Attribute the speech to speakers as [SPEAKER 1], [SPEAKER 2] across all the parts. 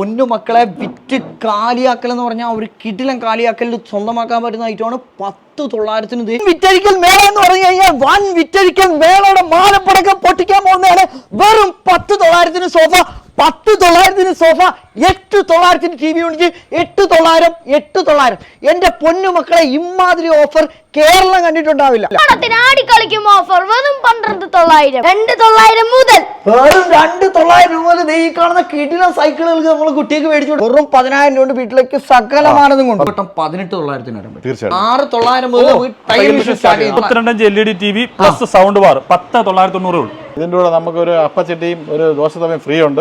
[SPEAKER 1] പൊന്നു മക്കളെ വിറ്റ് കാലിയാക്കൽ എന്ന് പറഞ്ഞാൽ ഒരു കിടിലൻ കാലിയാക്കലിൽ സ്വന്തമാക്കാൻ പറ്റുന്ന ഐറ്റമാണ് 10,900 വിറ്റഴിക്കൽ മേള എന്ന് പറഞ്ഞു കഴിഞ്ഞാൽ വൻ വിറ്റഴിക്കൽ മേളയുടെ മാലപ്പടക്കം പൊട്ടിക്കാൻ പോകുന്നതാണ്. വെറും 10,900 sofa, 10,900 sofa, 8,900 T V unit, 8,900. എന്റെ പൊന്നു മക്കളെ ഇമാതിരി ഓഫർ കേരളം കണ്ടിട്ടുണ്ടാവില്ല.
[SPEAKER 2] ഓഫർ വെറും 12,900, 2,900 മുതൽ
[SPEAKER 1] വെറും 2,900 മുതൽ ഈ കാണുന്ന കിടിലൻ സൈക്കിളുകൾക്ക് നമ്മൾ കുട്ടിക്ക് മേടിച്ചു വെറും 10,000 കൊണ്ട് വീട്ടിലേക്ക് സകലമാനതും കൊണ്ട് 18,900
[SPEAKER 3] തീർച്ചയായും
[SPEAKER 1] 6,900 മുതൽ
[SPEAKER 4] LED TV plus sound bar 10,990 ഉള്ളൂ.
[SPEAKER 3] ഇതിന്റെ കൂടെ നമുക്ക് ഒരു അപ്പച്ചട്ടിയും ഒരു ദോശ തവയും ഫ്രീ ഉണ്ട്.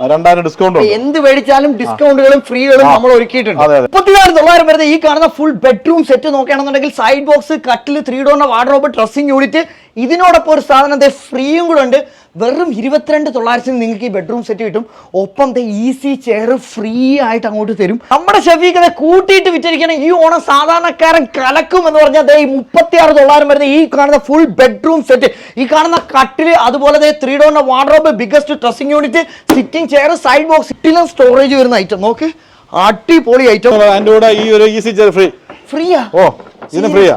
[SPEAKER 1] 2000
[SPEAKER 3] ഡിസ്കൗണ്ട്
[SPEAKER 1] എന്ത് മേടിച്ചാലും ഡിസ്കൗണ്ടുകളും ഫ്രീകളും നമ്മൾ ഒരുക്കിയിട്ടുണ്ട്. 34,900 വരുന്ന ഈ കാണുന്ന ഫുൾ ബെഡ്റൂം സെറ്റ് നോക്കുകയാണെന്നുണ്ടെങ്കിൽ സൈഡ് ബോക്സ്, കട്ടില്, 3 ഡോറിന്റെ വാർഡ്രോബ്, ഡ്രസ്സിംഗ് യൂണിറ്റ്, ഇതിനോടൊപ്പം ഒരു സാധനം ഫ്രീയും കൂടെ ഉണ്ട്. വെറും 22,900 നിങ്ങൾക്ക് ഈ ബെഡ്റൂം സെറ്റ് കിട്ടും. ഒപ്പം ഈസി ചെയർ ഫ്രീ ആയിട്ട് അങ്ങോട്ട് തരും. നമ്മുടെ ഷെഫീഖിനെ കൂട്ടിയിട്ട് വിറ്റിരിക്കണം ഈ ഓണം സാധാരണക്കാരൻ കലക്കും എന്ന് പറഞ്ഞാൽ 36,900 വരുന്ന ഈ കാണുന്ന ഫുൾ ബെഡ്റൂം സെറ്റ്, ഈ കാണുന്ന കട്ടില്, അതുപോലെ 3 ഡോറിന്റെ wardrobe, biggest dressing unit, sitting chair, side box, ഇട്ടിലും സ്റ്റോറേജ് വരുന്ന ഐറ്റം. നോക്ക്, അടിപൊളി ഐറ്റം.
[SPEAKER 3] അതിന്റെ കൂടെ ഈ ഒരു ഈസി ചെയർ
[SPEAKER 1] ഫ്രീയാ.
[SPEAKER 3] ഓ ഇത് ഫ്രീയാ.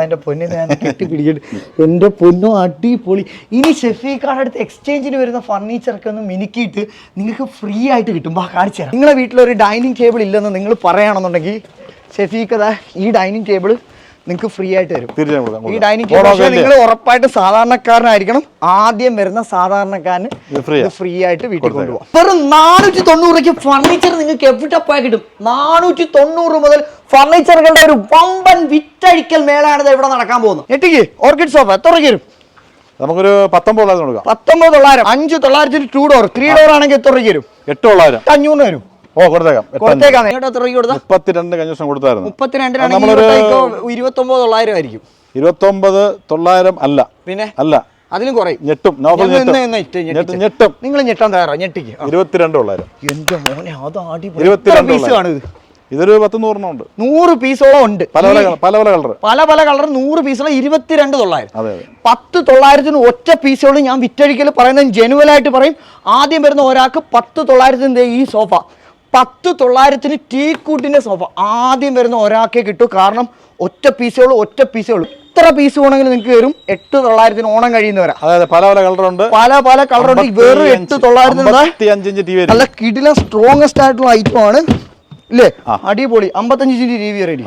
[SPEAKER 1] എന്റെ പൊന്നു ഞാൻ കെട്ടിപ്പിടിക്കട്ടെ. എന്റെ പൊന്നു അടിപൊളി. ഇനി ഷെഫീഖാന്റെ അടുത്ത് എക്സ്ചേഞ്ചിന് വരുന്ന ഫർണിച്ചറൊക്കെ ഒന്ന് മിനുക്കിയിട്ട് നിങ്ങൾക്ക് ഫ്രീ ആയിട്ട് കിട്ടും. കാണിച്ചു തരാം. നിങ്ങളെ വീട്ടിലൊരു ഡൈനിങ് ടേബിൾ ഇല്ലെന്ന് നിങ്ങൾ പറയുകയാണെന്നുണ്ടെങ്കിൽ ഷെഫീഖ് ഈ ഡൈനിങ് ടേബിൾ നിങ്ങൾക്ക് ഫ്രീ ആയിട്ട് തരും. ഈ ഡൈനിങ് ടേബിൾ നിങ്ങൾ ഉറപ്പായിട്ട് സാധാരണക്കാരനായിരിക്കണം. ആദ്യം വരുന്ന സാധാരണക്കാരന് ഫ്രീ ആയിട്ട് വീട്ടിൽ കൊണ്ടുപോകാം. വെറും 490 ഫർണിച്ചർ നിങ്ങൾക്ക് എവിടെ പോയാൽ കിട്ടും. 490 മുതൽ ഫർണിച്ചറുകളുടെ ഒരു വമ്പൻ വിറ്റഴിക്കൽ മേളാണ് ഇവിടെ നടക്കാൻ പോകുന്നത്. ഞെട്ടിക്ക് ഓർക്കിഡ് സോഫ എത്ര വരും?
[SPEAKER 3] നമുക്കൊരു 19,900 കൊടുക്കാം.
[SPEAKER 1] 19,900. 5,900 2 ഡോർ, 3 ഡോർ ആണെങ്കിൽ എത്ര വരും?
[SPEAKER 3] 8,900.
[SPEAKER 1] 500 വരും.
[SPEAKER 3] ഓ കൊടുത്തേക്കാം.
[SPEAKER 1] 32
[SPEAKER 3] കഞ്ചക്ഷൻ കൊടുത്തായിരുന്നു.
[SPEAKER 1] 32 29,900 ആയിരിക്കും.
[SPEAKER 3] 29,900 അല്ല,
[SPEAKER 1] പിന്നെ
[SPEAKER 3] അല്ല
[SPEAKER 1] അതിലും കുറയും.
[SPEAKER 3] ഞെട്ടും.
[SPEAKER 1] നിങ്ങൾ ഞെട്ടാൻ തയ്യാറാ? ഞെട്ടിക്ക്
[SPEAKER 3] 22,900.
[SPEAKER 1] എന്റെ മോനെ അത് അടിപൊളി.
[SPEAKER 3] ഇതൊരു 10-100 ഉണ്ട്.
[SPEAKER 1] 100 പീസോളം ഉണ്ട്.
[SPEAKER 3] പല പല കളർ 100 പീസോളം 22,900. 10,900 ഒറ്റ പീസോളം ഞാൻ വിറ്റഴിക്കൽ പറയുന്നത് ജെനുവലായിട്ട് പറയും. ആദ്യം വരുന്ന ഒരാൾക്ക് 10,900 ഈ സോഫ, 10,900 ടീ കൂട്ടിന്റെ സോഫ ആദ്യം വരുന്ന ഒരാൾക്കേ കിട്ടൂ. കാരണം ഒറ്റ പീസുള്ളൂ. എത്ര പീസ് വേണമെങ്കിലും നിങ്ങൾക്ക് വരും. 8,900 ഓണം കഴിയുന്നവരാ. അതായത് പല കളറുണ്ട്.
[SPEAKER 1] പല കളറുണ്ട്. വെറും 8,900 നല്ല കിടിലൻ സ്ട്രോങ്ങസ്റ്റ് ആയിട്ടുള്ള ഐറ്റം ആണ്. ഇല്ലേ? അടിപൊളി. 55 ഇഞ്ച് ടി വി റെഡി.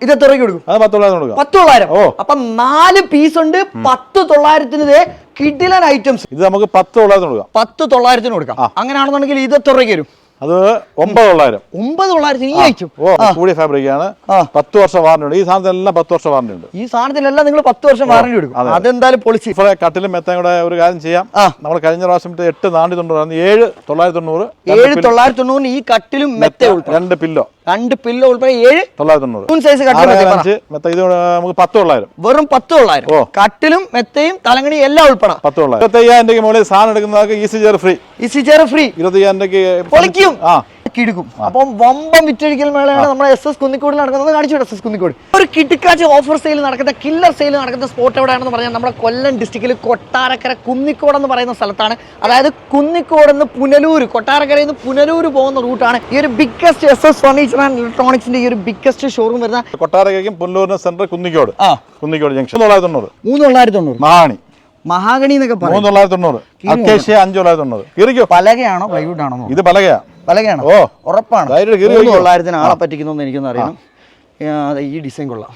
[SPEAKER 1] ഇത് എത്ര രൂപ കൊടുക്കും? 10,900. അപ്പൊ 4 പീസ് ഉണ്ട്. 10,900 കിടിലൻ ഐറ്റംസ്.
[SPEAKER 3] ഇത് നമുക്ക് 10,900 കൊടുക്കാം.
[SPEAKER 1] 10,900 കൊടുക്കാം. അങ്ങനെയാണെന്നുണ്ടെങ്കിൽ ഇത് എത്ര രൂപ വരും?
[SPEAKER 3] അത് 9,900.
[SPEAKER 1] 9,900 ഈ ഐറ്റം
[SPEAKER 3] കൂടിയ ഫാബ്രിക് ആണ്. 10 വർഷം വാറന്റി ഉണ്ട്. ഈ സാധനത്തിലെല്ലാം 10 വർഷം വാറന്റി ഉണ്ട്.
[SPEAKER 1] ഈ സാധനത്തിലെല്ലാം നിങ്ങൾ 10 വർഷം വാറന്റി കൊടുക്കും. അതെന്തായാലും പൊളിച്ച്.
[SPEAKER 3] കട്ടിലും മെത്തയും കൂടെ ഒരു കാര്യം ചെയ്യാം. നമ്മൾ കഴിഞ്ഞ പ്രാവശ്യം 8,490 7,990.
[SPEAKER 1] 7,990 ഈ കട്ടിലും മെത്തയും
[SPEAKER 3] 2 പില്ലോ
[SPEAKER 1] ഉൾപ്പെടെ 7,990 സൈസ്
[SPEAKER 3] മെത്ത. ഇത് നമുക്ക് 10,900.
[SPEAKER 1] വെറും 10,900. കട്ടിലും മെത്തയും തലങ്ങണി എല്ലാം ഉൾപ്പെടാം.
[SPEAKER 3] 10,900. 25,000 മുകളിൽ സാധനം എടുക്കുന്നവർക്ക് ഈസി ചെയർ ഫ്രീ.
[SPEAKER 1] 25,000 പൊളിക്കും കിടക്കും. അപ്പം വമ്പം വിറ്റഴിക്കൽ മേളയാണ് നമ്മുടെ SS കുന്നിക്കോടിൽ നടക്കുന്നത്. കാണിച്ചു SS കുന്നിക്കോട് ഒരു കിടുക്കാച്ച ഓഫർ സെയിൽ നടക്കുന്ന, കില്ലർ സെയിൽ നടക്കുന്ന സ്പോട്ട് എവിടെയാണെന്ന് പറഞ്ഞാൽ നമ്മുടെ കൊല്ലം ഡിസ്ട്രിക്റ്റിൽ കൊട്ടാരക്കര കുന്നിക്കോട് എന്ന് പറയുന്ന സ്ഥലത്താണ്. അതായത് കുന്നിക്കോട് നിന്ന് പുനലൂര്, കൊട്ടാരക്കരയിൽ നിന്ന് പുനലൂര് പോകുന്ന റൂട്ടാണ്. ഈ ഒരു ബിഗ്ഗസ്റ്റ് SS ഫർണിച്ചർ ആൻഡ് ഇലക്ട്രോണിക്സിന്റെ ഈ ഒരു ബിഗ്ഗസ്റ്റ് ഷോറൂം വരുന്ന
[SPEAKER 3] കൊട്ടാരക്കരയ്ക്കും പുനലൂരിന് സെന്റർ കുന്നിക്കോട് ജംഗ്ഷൻ. 3,990.
[SPEAKER 1] മഹാഗണി എന്നൊക്കെ
[SPEAKER 3] 3,990. അക്കേഷ്യ 5,990.
[SPEAKER 1] പലകയാണോ പ്ലൈവുഡ് ആണോ?
[SPEAKER 3] ഇത് പലകയാണ്.
[SPEAKER 1] ഉറപ്പാണ്. 3,900 ആളെ പറ്റിക്കുന്നു എനിക്കൊന്നും അറിയണം. ഈ ഡിസൈൻ കൊള്ളാം.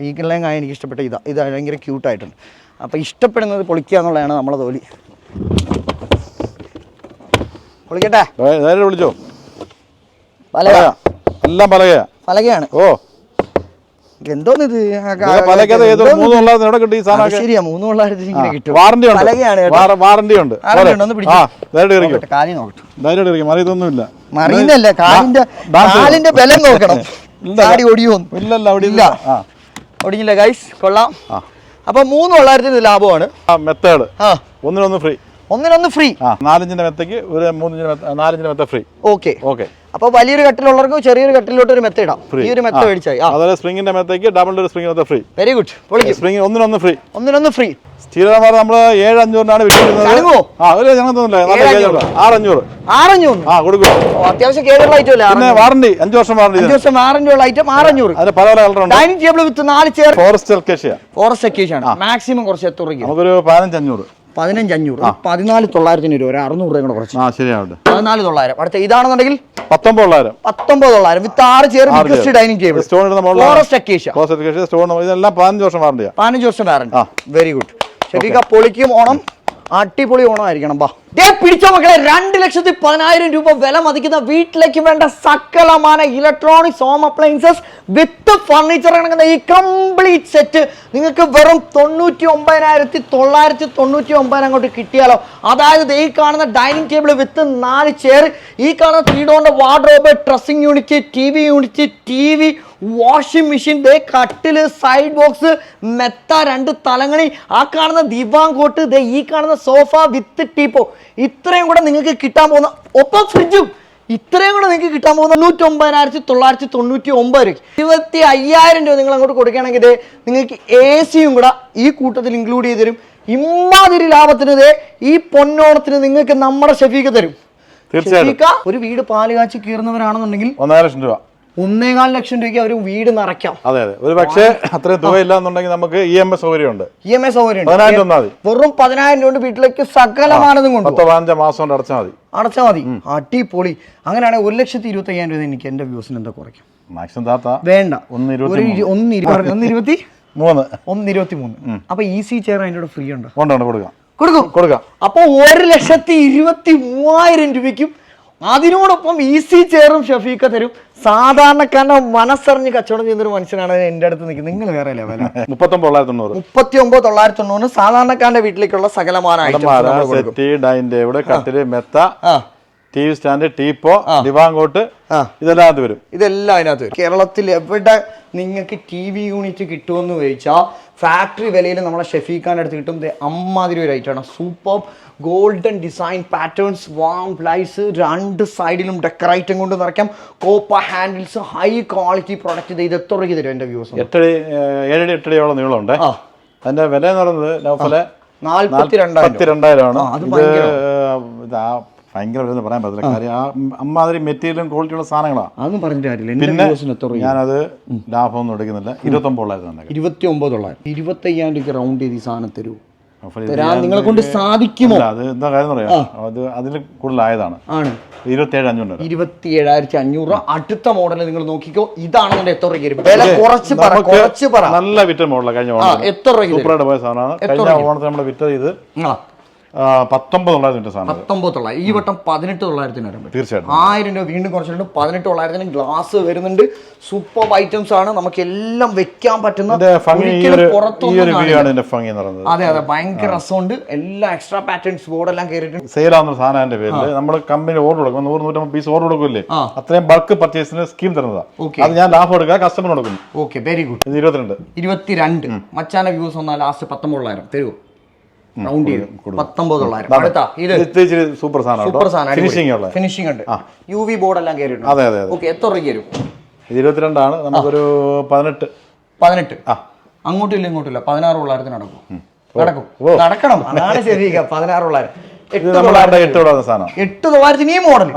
[SPEAKER 1] ഈ എല്ലാം എനിക്ക് ഇഷ്ടപ്പെട്ട ഇത് ഭയങ്കര ക്യൂട്ടായിട്ടുണ്ട്. അപ്പം ഇഷ്ടപ്പെടുന്നത് പൊളിക്കുക എന്നുള്ളതാണ് നമ്മളെ ജോലി. പൊളിക്കട്ടെ.
[SPEAKER 3] വിളിച്ചോ.
[SPEAKER 1] എല്ലാം പലകയാണ്. എന്തോന്നിത്? ശരിയാ, 3,900 ഇങ്ങനെ കിട്ടും.
[SPEAKER 3] വാറന്റി ഉണ്ട്.
[SPEAKER 1] മറിയുന്നില്ല. കാലിന്റെ ബലം നോക്കണം. ഒടിഞ്ഞില്ല ഗൈസ്. കൊള്ളാം. അപ്പൊ 3,900 ലാഭമാണ്.
[SPEAKER 3] Method 1 free. ഒന്നിനൊന്ന് ഫ്രീ.
[SPEAKER 5] 4 ഇഞ്ചിന്റെ മെത്തയ്ക്ക് ഒരു 3 ഇഞ്ചിന്റെ 4 ഇഞ്ചിന്റെ മെത്ത ഫ്രീ.
[SPEAKER 3] Okay
[SPEAKER 5] okay.
[SPEAKER 3] അപ്പൊ വലിയൊരു കട്ടിലുള്ളവർക്ക് ചെറിയൊരു കട്ടിലോട്ട് ഒരു മെത്ത ഇടാം. ഈ ഒരു മെത്ത മേടിച്ചായി.
[SPEAKER 5] അതുപോലെ സ്പ്രിങ്ങിന്റെ മെത്തയ്ക്ക് ഡബിൾ ഒരു സ്പ്രിംഗ് മെത്ത ഫ്രീ.
[SPEAKER 3] Very good. പൊളിക്കും.
[SPEAKER 5] സ്പ്രിംഗ് ഒന്നിനൊന്ന് ഫ്രീ.
[SPEAKER 3] ഒന്നിനൊന്ന് ഫ്രീ.
[SPEAKER 5] സ്റ്റീൽ അലമാര നമ്മള് 7,500 വിൽക്കുന്നത്. ഒരു ഞങ്ങൾ തോന്നില്ല 6,500.
[SPEAKER 3] 6,500
[SPEAKER 5] കൊടുക്കും.
[SPEAKER 3] അത്യാവശ്യം കേടുള്ള ഐറ്റം അല്ലേ?
[SPEAKER 5] പിന്നെ വാറണ്ടി 5 വർഷം വാറണ്ടി.
[SPEAKER 3] 5 വർഷം വാറണ്ടി ഉള്ള ഐറ്റം 6,500.
[SPEAKER 5] അതിന് പല പല കളറുണ്ട്.
[SPEAKER 3] Dining table with 4 chair.
[SPEAKER 5] Forest acacia.
[SPEAKER 3] Forest acacia ആണ്. മാക്സിമം കുറച്ച് എത്ര രൂപയ്ക്ക്?
[SPEAKER 5] നമുക്കൊരു 15,500.
[SPEAKER 3] 15,500. 14,900 രൂപ. 600 രൂപ കൂടെ കുറച്ച്.
[SPEAKER 5] ശരിയാവട്ടെ.
[SPEAKER 3] 14,900. അടുത്ത ഇതാണെന്നുണ്ടെങ്കിൽ
[SPEAKER 5] 19,900.
[SPEAKER 3] 19,900 with 6 chair with dining table.
[SPEAKER 5] Stone ഇടുന്ന model.
[SPEAKER 3] Forest acacia.
[SPEAKER 5] Forest acacia stone ഇതെല്ലാം 15 വർഷം വാറണ്ടിയാ.
[SPEAKER 3] 15 വർഷം വാറണ്ടി. Very good. ശരിക്കും പൊളിക്കും. ഓണം അടിപൊളി ഓണമായിരിക്കണം. പിടിച്ചോ മക്കളെ, 2,10,000 രൂപ വില മതിക്കുന്ന വീട്ടിലേക്ക് വേണ്ട സകലമാന ഇലക്ട്രോണിക്സ് ഹോം അപ്ലയൻസസ് വിത്ത് ഫർണിച്ചർ അടങ്ങുന്ന ഈ കംപ്ലീറ്റ് സെറ്റ് നിങ്ങൾക്ക് വെറും 99,999 അങ്ങോട്ട് കിട്ടിയാലോ. അതായത് ഈ കാണുന്ന ഡൈനിങ് ടേബിൾ വിത്ത് 4 ചെയർ, ഈ കാണുന്ന 3 ഡോറിന്റെ wardrobe, dressing unit, TV, washing machine, കട്ടില്, സൈഡ് ബോക്സ്, മെത്ത, 2 തലങ്ങണി, ആ കാണുന്ന ദിവാങ്കോട്ട്, ഈ കാണുന്ന സോഫ വിത്ത് ടീപ്പോ, ഇത്രയും കൂടെ നിങ്ങൾക്ക് കിട്ടാൻ പോകുന്ന, ഒപ്പം ഫ്രിഡ്ജും, ഇത്രയും കൂടെ നിങ്ങൾക്ക് കിട്ടാൻ പോകുന്ന 99,999 രൂപ. 25,000 രൂപ നിങ്ങൾ അങ്ങോട്ട് കൊടുക്കുകയാണെങ്കിൽ നിങ്ങൾക്ക് AC-യും കൂടെ ഈ കൂട്ടത്തിൽ ഇൻക്ലൂഡ് ചെയ്ത് തരും. ഇമ്മാതിരി ലാഭത്തിന് ഈ പൊന്നോണത്തിന് നിങ്ങൾക്ക് നമ്മുടെ ഷെഫീക്ക് തരും.
[SPEAKER 5] തീർച്ചയായിട്ടും.
[SPEAKER 3] ഒരു വീട് പാല് കാച്ചി കീറുന്നവരാണെന്നുണ്ടെങ്കിൽ
[SPEAKER 5] 1,5 ലക്ഷം രൂപ,
[SPEAKER 3] 1,4 ലക്ഷം രൂപയ്ക്ക് അവർ വീട് നിറയ്ക്കാം.
[SPEAKER 5] അതെ. ഒരു പക്ഷേ അത്രയും തുക ഇല്ല എന്നുണ്ടെങ്കിൽ നമുക്ക് EMI സൗകര്യമുണ്ട്.
[SPEAKER 3] EMI സൗകര്യം
[SPEAKER 5] 10,000 തന്നാൽ മതി.
[SPEAKER 3] വെറും 10,000 രൂപ വീട്ടിലേക്ക് സകലമാനതും കൊണ്ട്
[SPEAKER 5] 15 മാസം കൊണ്ട് അടച്ചാൽ
[SPEAKER 3] മതി. അടിപൊളി. അങ്ങനെയാണെങ്കിൽ 1,25,000 രൂപ എനിക്ക് എന്റെ വ്യൂസിന് എന്താ കുറയ്ക്കും?
[SPEAKER 5] മാക്സിമം താത്ത
[SPEAKER 3] വേണ്ട,
[SPEAKER 5] 1,23.
[SPEAKER 3] 1,23. അപ്പൊ EC ചെയർ അതിന്റെ ഫ്രീ ഉണ്ടോ?
[SPEAKER 5] കൊടുക്കാം.
[SPEAKER 3] അപ്പൊ 1,23,000 രൂപയ്ക്കും അതിനോടൊപ്പം EC ചെയറും ഷഫീഖ തരും. സാധാരണക്കാരനെ മനസ്സറിഞ്ഞ് കച്ചവടം ചെയ്യുന്നൊരു മനുഷ്യനാണ് എന്റെ അടുത്ത് നിൽക്കുന്നത്. നിങ്ങൾ വേറെ ലെവല.
[SPEAKER 5] 39,990
[SPEAKER 3] സാധാരണക്കാരന്റെ വീട്ടിലേക്കുള്ള സകലമാന
[SPEAKER 5] ഡൈനിങ് ടേബിൾ, കട്ടില്, മെത്ത, TV സ്റ്റാൻഡ്, ടീപ്പോ, ദിവാങ്കോട്ട്, ഇതെല്ലാം അത് വരും.
[SPEAKER 3] ഇതെല്ലാം അതിനകത്ത് വരും. കേരളത്തിൽ എവിടെ നിങ്ങൾക്ക് TV യൂണിറ്റ് കിട്ടുമെന്ന് ചോദിച്ചാൽ ഫാക്ടറി വിലയിൽ നമ്മളെ ഷെഫീഖാന്റെ അടുത്ത് കിട്ടും. അമ്മാതിരി ഒരു ഐറ്റമാണ്. Super golden design patterns, warm lights, 2 സൈഡിലും ഡെക്കറൈറ്റും കൊണ്ട് നിറയ്ക്കാം. Copper handles, high quality product. ഇത് എത്ര രൂപയ്ക്ക് തരും എന്റെ വ്യൂസ്?
[SPEAKER 5] 7-8 നീളമുണ്ട്. അതിന്റെ വില എന്ന് പറയുന്നത്
[SPEAKER 3] 42,000
[SPEAKER 5] ആണ്. ഭയങ്കര വില പറയാൻ പറ്റില്ല. കാര്യം അമ്മാതിരി മെറ്റീരിയലും ക്വാളിറ്റിയുള്ള സാധനങ്ങളാണ്.
[SPEAKER 3] അതൊന്നും പറഞ്ഞിട്ട് കാര്യമില്ല.
[SPEAKER 5] പിന്നെ ഞാനത് ലാഭമൊന്നും എടുക്കുന്നില്ല. 29,900.
[SPEAKER 3] 29,900. 25,000 രൂപയ്ക്ക് റൗണ്ട് ചെയ്ത് ഈ സാധനം തരൂ. നിങ്ങളെ കൊണ്ട് സാധിക്കുമോ?
[SPEAKER 5] അത് എന്താ കാര്യം പറയാം, അത് അതിൽ കൂടുതലായതാണ്. 27,500.
[SPEAKER 3] 27,500. അടുത്ത മോഡൽ നിങ്ങൾ നോക്കിക്കോ. ഇതാണെന്നുണ്ടെങ്കിൽ എത്ര രൂപ? വില കുറച്ച് പറ.
[SPEAKER 5] നല്ല വിറ്റ മോഡലാണ്. കഴിഞ്ഞ ഓണം
[SPEAKER 3] എത്ര രൂപ?
[SPEAKER 5] സൂപ്പറായിട്ട് പോയ സാധനമാണ്. കഴിഞ്ഞ ഓണത്തിന് നമ്മൾ വിറ്റത് ഇത് 19,900 സാധനം.
[SPEAKER 3] 19,900. ഈ വട്ടം 18,900 വരാൻ പറ്റും.
[SPEAKER 5] തീർച്ചയായിട്ടും
[SPEAKER 3] 1000 രൂപ വീണ്ടും കുറച്ചിട്ടുണ്ട്. 18,900 ഗ്ലാസ് വരുന്നുണ്ട്. സൂപ്പർ ഐറ്റംസ് ആണ്. നമുക്ക് എല്ലാം വെക്കാൻ പറ്റുന്ന.
[SPEAKER 5] അതെ,
[SPEAKER 3] ഭയങ്കര രസമുണ്ട്. എല്ലാ എക്സ്ട്രാ പാറ്റേൺസ് ബോർഡ് എല്ലാം കയറിയിട്ടുണ്ട്.
[SPEAKER 5] സെയിൽ ആവുന്ന സാധനത്തിന്റെ പേരിൽ നമ്മൾ കമ്പനി ഓർഡർ കൊടുക്കും. 100-150 പീസ് ഓർഡർ കൊടുക്കില്ലേ, അത്രയും ബൾക്ക് പർച്ചേസിന് സ്കീം തരുന്നതാണ്. അത് ഞാൻ ലാഭം എടുക്കുക, കസ്റ്റമർ കൊടുക്കുന്നു.
[SPEAKER 3] Okay, very good.
[SPEAKER 5] 22
[SPEAKER 3] മച്ചാന വ്യൂസ് വന്നാൽ ലാസ്റ്റ് 19,000 തരുമോ? റൗണ്ട് ചെയ്ത് 19,000.
[SPEAKER 5] സൂപ്പർ സാധനം.
[SPEAKER 3] ഫിനിഷിംഗ് ഉണ്ട്. UV ബോർഡ് എല്ലാം കയറിയിട്ടുണ്ട്.
[SPEAKER 5] അതെ.
[SPEAKER 3] ഓക്കെ, എത്ര രൂപ വരും?
[SPEAKER 5] 22 ആണ്. നമുക്കൊരു 18.
[SPEAKER 3] അങ്ങോട്ടും ഇല്ല ഇങ്ങോട്ടും ഇല്ല. 16,000 നടക്കണം. അതാണ് ശരി. 16,000. 8,900 ഈ മോഡൽ.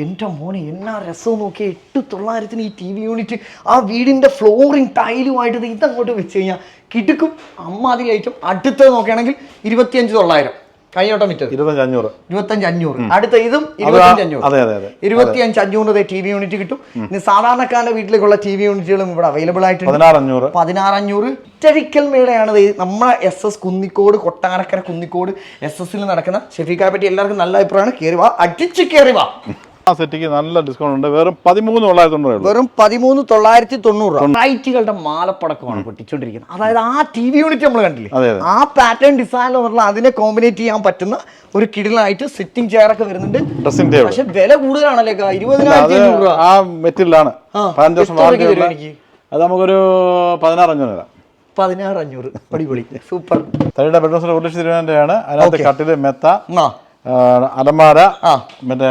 [SPEAKER 3] എന്റെ മോനെ എന്നാ രസം നോക്കിയ. 8,900 ഈ TV യൂണിറ്റ്. ആ വീടിന്റെ ഫ്ലോറിംഗ് ടൈലുമായിട്ട് ഇതങ്ങോട്ട് വെച്ച് കഴിഞ്ഞാൽ കിടക്കും. അമ്മാതിരി ഐറ്റം. അടുത്തത് നോക്കുകയാണെങ്കിൽ 25,900. കഴിഞ്ഞോട്ടം വിറ്റത് 25,500. അടുത്ത ഇതും 25,500. 25,500 TV യൂണിറ്റ് കിട്ടും. ഇനി സാധാരണക്കാരന്റെ വീട്ടിലേക്കുള്ള TV യൂണിറ്റുകളും ഇവിടെ അവൈലബിൾ ആയിട്ടുണ്ട്. 16,500. ഇറ്റരിക്കൽ മേളയാണ് നമ്മളെ SS കുന്നിക്കോട്, കൊട്ടാരക്കര കുന്നിക്കോട് SS നടക്കുന്ന. ഷെഫീഖായെ പറ്റി എല്ലാവർക്കും നല്ല അഭിപ്രായമാണ്. കയറി വാ, അടിച്ച് കയറി വാ.
[SPEAKER 5] ആ സെറ്റിക്ക് നല്ല ഡിസ്കൗണ്ട് ഉണ്ട്. വെറും 13,990.
[SPEAKER 3] വെറും 13,990. ലൈറ്റുകളുടെ മാലപ്പടക്കമാണ് പൊട്ടിച്ചോണ്ടിരിക്കുന്നത്. അതായത് ആ TV യൂണിറ്റ് നമ്മൾ കണ്ടില്ലേ, ആ പാറ്റേൺ ഡിസൈൻ പറഞ്ഞാൽ അതിനെ കോമ്പിനേറ്റ് ചെയ്യാൻ പറ്റുന്ന ഒരു കിടിലായിട്ട് സിറ്റിംഗ് ചെയർ ഒക്കെ വരുന്നുണ്ട്.
[SPEAKER 5] Dressing table.
[SPEAKER 3] പക്ഷെ വില കൂടുതലാണല്ലേ? 20,500 രൂപ.
[SPEAKER 5] ആ മെറ്റീരിയലാണ്. 15 വർഷം അത് നമുക്കൊരു 16,500.
[SPEAKER 3] 16,500. അടിപൊളി, സൂപ്പർ.
[SPEAKER 5] തടിയുടെ ബെഡ്റൂംസിൽ 1,20,000 രൂപയാണ്. അതിനകത്ത് കട്ടില്, മെത്ത, അലമാര, മറ്റേ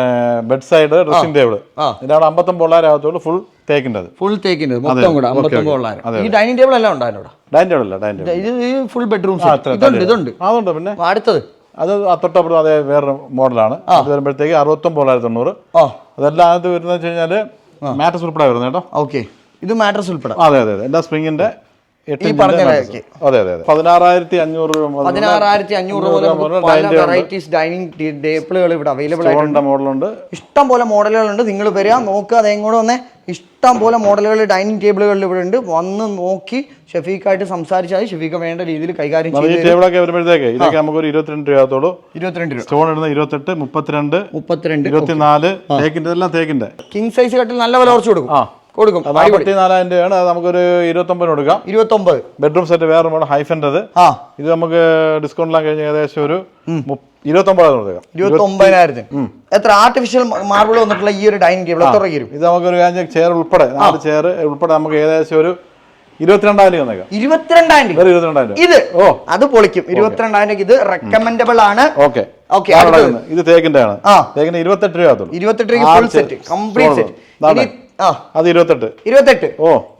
[SPEAKER 5] ബെഡ് സൈഡ്, ഡ്രസ്സിംഗ് ടേബിൾ, ഇതിന്റെ 59,000 ആകത്തുള്ളൂ. ഫുൾ തേക്കിൻ്റെ
[SPEAKER 3] ഫുൾ തേക്കിൻ്റെ മൊത്തം കൂടെ 59,000. ഈ ഡൈനിങ് ടേബിൾ എല്ലാം ഉണ്ടായിരുന്നു.
[SPEAKER 5] ഡൈനിങ് ടേബിൾ അല്ല, ഡൈനിങ് ടേബിൾ
[SPEAKER 3] ഇത് ഫുൾ ബെഡ്റൂം ഇതുണ്ട്.
[SPEAKER 5] അതുണ്ട്. പിന്നെ
[SPEAKER 3] അടുത്തത്
[SPEAKER 5] അത് തൊട്ടപ്പുറം അതേ വേറെ മോഡലാണ്. അത് വരുമ്പോഴത്തേക്ക് 69,900. അതെല്ലാം അത് വരുന്നത് വെച്ച് കഴിഞ്ഞാൽ മാട്രസ് ഉൾപ്പെടെ വരുന്നത് കേട്ടോ.
[SPEAKER 3] ഓക്കെ, ഇത് മാട്രസ് ഉൾപ്പെടെ.
[SPEAKER 5] അതെ അതെ അതെ, എല്ലാ സ്പ്രിങ്ങിന്റെ
[SPEAKER 3] ഈ പറഞ്ഞ
[SPEAKER 5] അതെ അതെ അതെ 16,500
[SPEAKER 3] വെറൈറ്റീസ് ഡൈനിങ് ടേബിളുകൾ ഇവിടെ അവൈലബിൾ ആയിട്ടുണ്ട്.
[SPEAKER 5] മോഡലുണ്ട്,
[SPEAKER 3] ഇഷ്ടം പോലെ മോഡലുകളുണ്ട്. നിങ്ങൾ വരിക, നോക്കുക, അതെങ്ങോട്ട് വന്നേ. ഇഷ്ടം പോലെ മോഡലുകൾ ഡൈനിങ് ടേബിളുകളിൽ ഇവിടെ ഉണ്ട്. വന്ന് നോക്കി ഷെഫീഖായിട്ട് സംസാരിച്ചാൽ ഷെഫീഖ് വേണ്ട രീതിയിൽ കൈകാര്യം ചെയ്യും.
[SPEAKER 5] ഈ ടേബിളൊക്കെ വരുമ്പോഴത്തേക്ക് ഇതൊക്കെ നമുക്കൊരു 22 രൂപത്തോളൂ.
[SPEAKER 3] 22 രൂപ.
[SPEAKER 5] സ്റ്റോൺ ഇടുന്ന 28, 32, 24. തേക്കിന്റെ എല്ലാം തേക്കിന്റെ
[SPEAKER 3] കിങ് സൈസ് കട്ടിൽ നല്ല വില കുറച്ച് കൊടുക്കും.
[SPEAKER 5] 44,000 രൂപയാണ്. അത് നമുക്കൊരു 29 കൊടുക്കാം.
[SPEAKER 3] 29.
[SPEAKER 5] ബെഡ്റൂം സെറ്റ് വേറെ മോഡൽ ഹൈഫിൻ്റെ. ഇത് നമുക്ക് ഡിസ്കൗണ്ട് എല്ലാം കഴിഞ്ഞ് ഏകദേശം ഒരു 29,000 കൊടുക്കാം.
[SPEAKER 3] 29,000. എത്ര ആർട്ടിഫിഷ്യൽ മാർബിൾ വന്നിട്ടുള്ള ഈ ഒരു ഡൈനിങ് ടേബിൾ എത്ര രൂപ?
[SPEAKER 5] ഇത് നമുക്കൊരു ചെയർ ഉൾപ്പെടെ 4 ചെയർ ഉൾപ്പെടെ നമുക്ക് ഏകദേശം ഒരു 22,000 രൂപ വന്നേക്കാം.
[SPEAKER 3] 22,000 രൂപ. ഇത് അത് പൊളിക്കും. 22,000 രൂപ. ഇത് റെക്കമെൻഡബിൾ ആണ്.
[SPEAKER 5] Okay okay. ഇത് തേക്കിന്റെ ആണ്. തേക്കിന് 28 രൂപ.
[SPEAKER 3] 28 രൂപ ഫുൾ സെറ്റ്, കംപ്ലീറ്റ് സെറ്റ്.
[SPEAKER 5] അത്
[SPEAKER 3] 28.